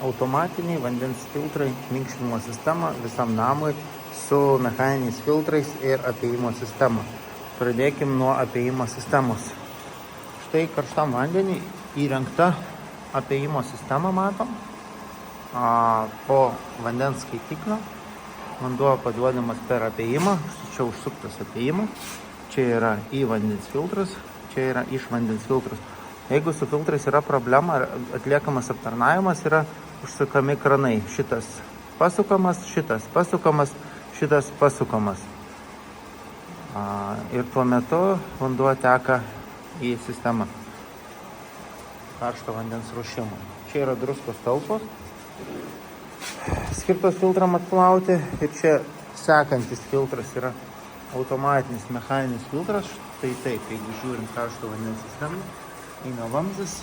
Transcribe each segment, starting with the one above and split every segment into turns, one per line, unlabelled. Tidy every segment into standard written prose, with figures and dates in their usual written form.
automatiniai vandens filtrai, minkštinimo sistema visam namui su mechaniniais filtrais ir apėjimo sistema. Pradėkim nuo apėjimo sistemos. Štai karštam vandeniui įrengta apėjimo sistema, matom. Po vandens skaitiklio vanduo paduodamas per apėjimą. Čia užsuktas apėjimas. Čia yra į vandens filtras, čia yra iš vandens filtras. Jeigu su filtrais yra problema, atliekamas aptarnavimas, yra užsukami kranai. Šitas pasukamas, šitas pasukamas, šitas pasukamas. Ir tuo metu vanduo teka į sistemą karšto vandens ruošimui. Čia yra druskos talpos, skirtos filtram atplauti. Ir čia sekantis filtras yra automatinis mechaninis filtras. Tai taip, jeigu žiūrim karšto vandens sistemą, eina vamzdis,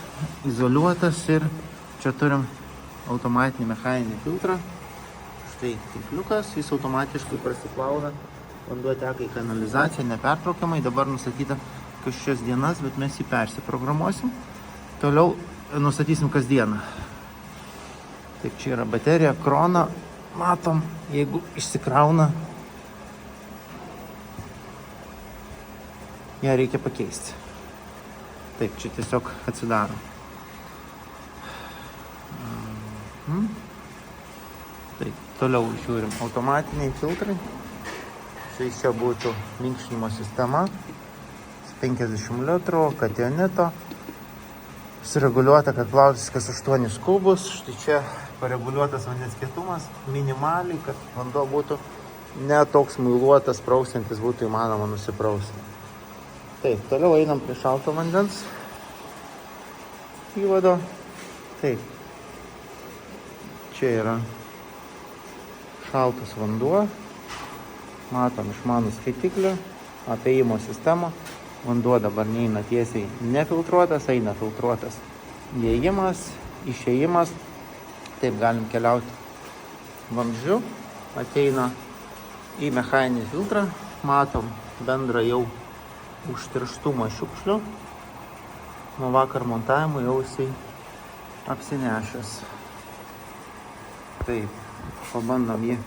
izoliuotas ir čia turim automatinį mechaninį filtrą. Štai tinkliukas, jis automatiškai prasiplauna, vanduo teka į kanalizaciją nepertraukiamai. Dabar nustatyta kažkokias dienas, bet mes jį persiprogramuosim. Toliau nustatysim kasdieną. Taip, čia yra baterija, krona, matom, jeigu išsikrauna, ją reikia pakeisti. Taip, čia tiesiog atsidaro. Taip, toliau žiūrim automatiniai filtrai. Štai čia būtų minkštinimo sistema. 50 litrų, kationito. Sureguliuota, kad plautis kas 8 kubus. Štai čia pareguliuotas vandens kietumas minimaliai, kad vanduo būtų ne toks muiluotas, prausiantis, būtų įmanoma nusiprausti. Taip, toliau einam prie šalto vandens įvado. Taip, čia yra šaltas vanduo. Matom išmanų skaitiklį, apėjimo sistemą. Vanduo dabar neina tiesiai nefiltruotas, eina filtruotas. Įėjimas, išėjimas. Taip, galim keliauti vamzdžiu. Ateina į mechaninį filtrą. Matom bendrą jau užterštumą šiukšlių. Nuo vakar montavimo jau jisai apsinešęs. Taip, pabandom jį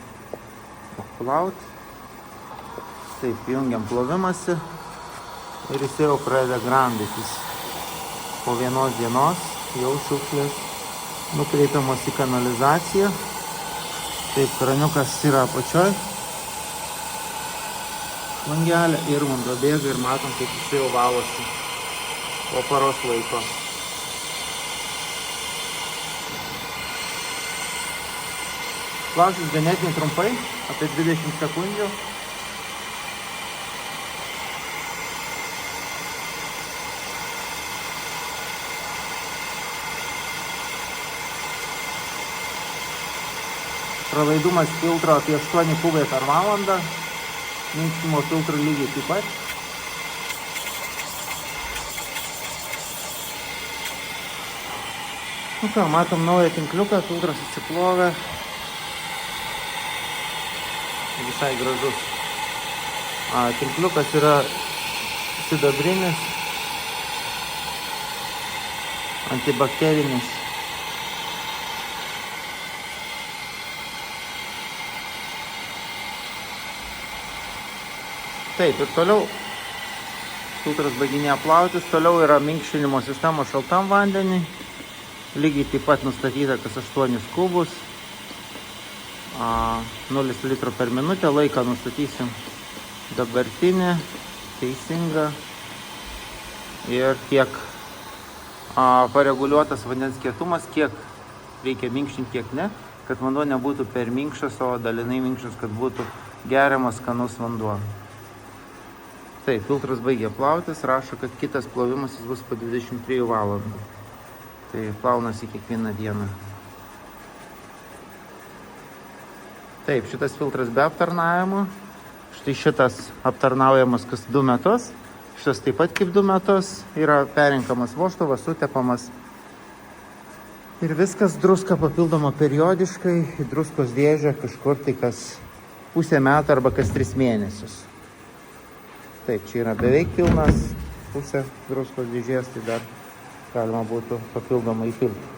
applauti. Taip, jungiam plovimąsi ir jis jau pradeda gramdytis. Po vienos dienos jau šiukšlės nukreipiamos į kanalizaciją. Taip, kraniukas yra apačioj. Langelė ir vanduo bėga ir matom, kaip jis jau valosi po paros laiko. Plausis ganėtinai trumpai, apie 20 sekundžių. Pralaidumas filtro apie 8 kubai per valandą. Minkštimo filtrų lygiai taip pat. Nu ką, matom naują tinkliuką, filtras atsiplovė. Visai gražus. Tinkliukas yra sidabrinis, antibakterinis. Taip, ir toliau filtras baiginėja plautis. Toliau yra minkštinimo sistema šaltam vandeniui. Lygiai taip pat nustatyta kas 8 kubus. 0 litrų per minutę. Laiką nustatysim dabartinį, teisingą. Ir kiek pareguliuotas vandens kietumas, kiek reikia minkštinti, kiek ne. Kad vanduo nebūtų per minkštas, o dalinai minkštas, kad būtų geriamas skanus vanduo. Taip, filtras baigė plautis, rašo, kad kitas plovimas jis bus po 23 valandų. Tai plaunasi kiekvieną dieną. Taip, šitas filtras be aptarnavimo. Štai šitas aptarnaujamas kas 2 metus. Šitas taip pat kaip 2 metus. Yra perinkamas vožtuvas, sutepamas. Ir viskas, druska papildoma periodiškai. Į druskos dėžę kažkur tai kas pusę metų arba kas 3 mėnesius. Taip, čia yra beveik pilnas pusė druskos dėžės, tai dar galima būtų papildomai įpilti.